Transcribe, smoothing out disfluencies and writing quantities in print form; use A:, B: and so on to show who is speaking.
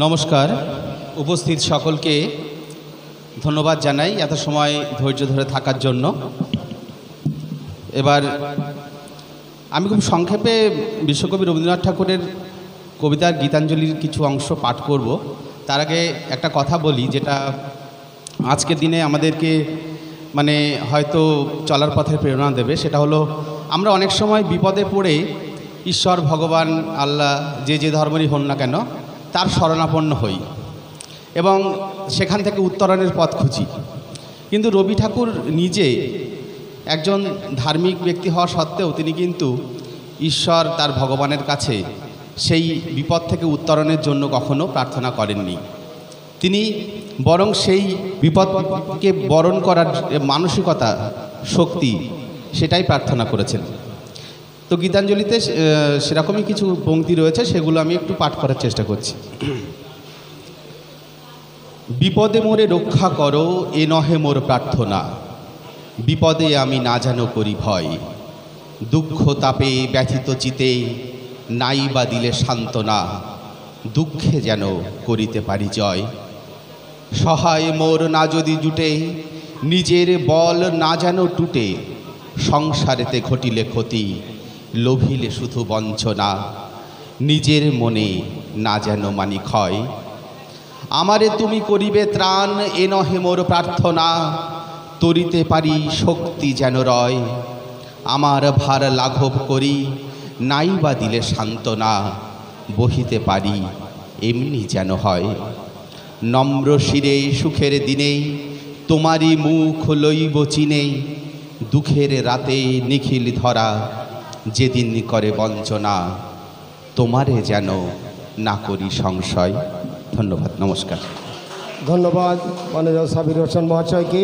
A: নমস্কার, উপস্থিত সকলকে ধন্যবাদ জানাই এত সময় ধৈর্য ধরে থাকার জন্য। এবার আমি খুব সংক্ষেপে বিশ্বকবি রবীন্দ্রনাথ ঠাকুরের কবিতার গীতাঞ্জলির কিছু অংশ পাঠ করব। তার আগে একটা কথা বলি, যেটা আজকের দিনে আমাদেরকে হয়তো চলার পথে প্রেরণা দেবে। সেটা হলো, আমরা অনেক সময় বিপদে পড়ে ঈশ্বর, ভগবান, আল্লাহ, যে ধর্মেরই হন না কেন, তার শরণাপন্ন হই এবং সেখান থেকে উত্তরণের পথ খুঁজি। কিন্তু রবি ঠাকুর নিজে একজন ধার্মিক ব্যক্তি হওয়া সত্ত্বেও তিনি কিন্তু ঈশ্বর, তার ভগবানের কাছে সেই বিপদ থেকে উত্তরণের জন্য কখনো প্রার্থনা করেননি। তিনি বরং সেই বিপদকে বরণ করার মানসিকতা, শক্তি, সেটাই প্রার্থনা করেছেন। তো গীতাঞ্জলিতে সেরকমই কিছু পংক্তি রয়েছে, সেগুলো আমি একটু পাঠ করার চেষ্টা করছি। বিপদে মোরে রক্ষা করো, এ নহে মোর প্রার্থনা, বিপদে আমি না যেন করি ভয়, দুঃখ তাপে ব্যথিত চিতে নাই বা দিলে সান্ত্বনা, দুঃখে যেন করিতে পারি জয়। সহায় মোর না যদি জুটে, নিজের বল না যেন টুটে, সংসারেতে ঘটিলে ক্ষতি, লোভিলে শুধু বঞ্চনা, নিজের মনে না যেন মানি ক্ষয়। আমারে তুমি করিবে ত্রাণ, এ নহে মোর প্রার্থনা, তরিতে পারি শক্তি যেন রয়, আমার ভার লাঘব করি নাই বা দিলে সান্ত্বনা, বহিতে পারি এমনি যেন হয়। নম্র শিরে সুখের দিনে তোমারই মুখ লইব চিনে, দুঃখের রাতে নিখিল ধরা যেদিন করে বঞ্চনা, তোমারে যেন না করি সংশয়। ধন্যবাদ, নমস্কার।
B: ধন্যবাদ মাননীয় সাবির হোসেন মহাশয়কে।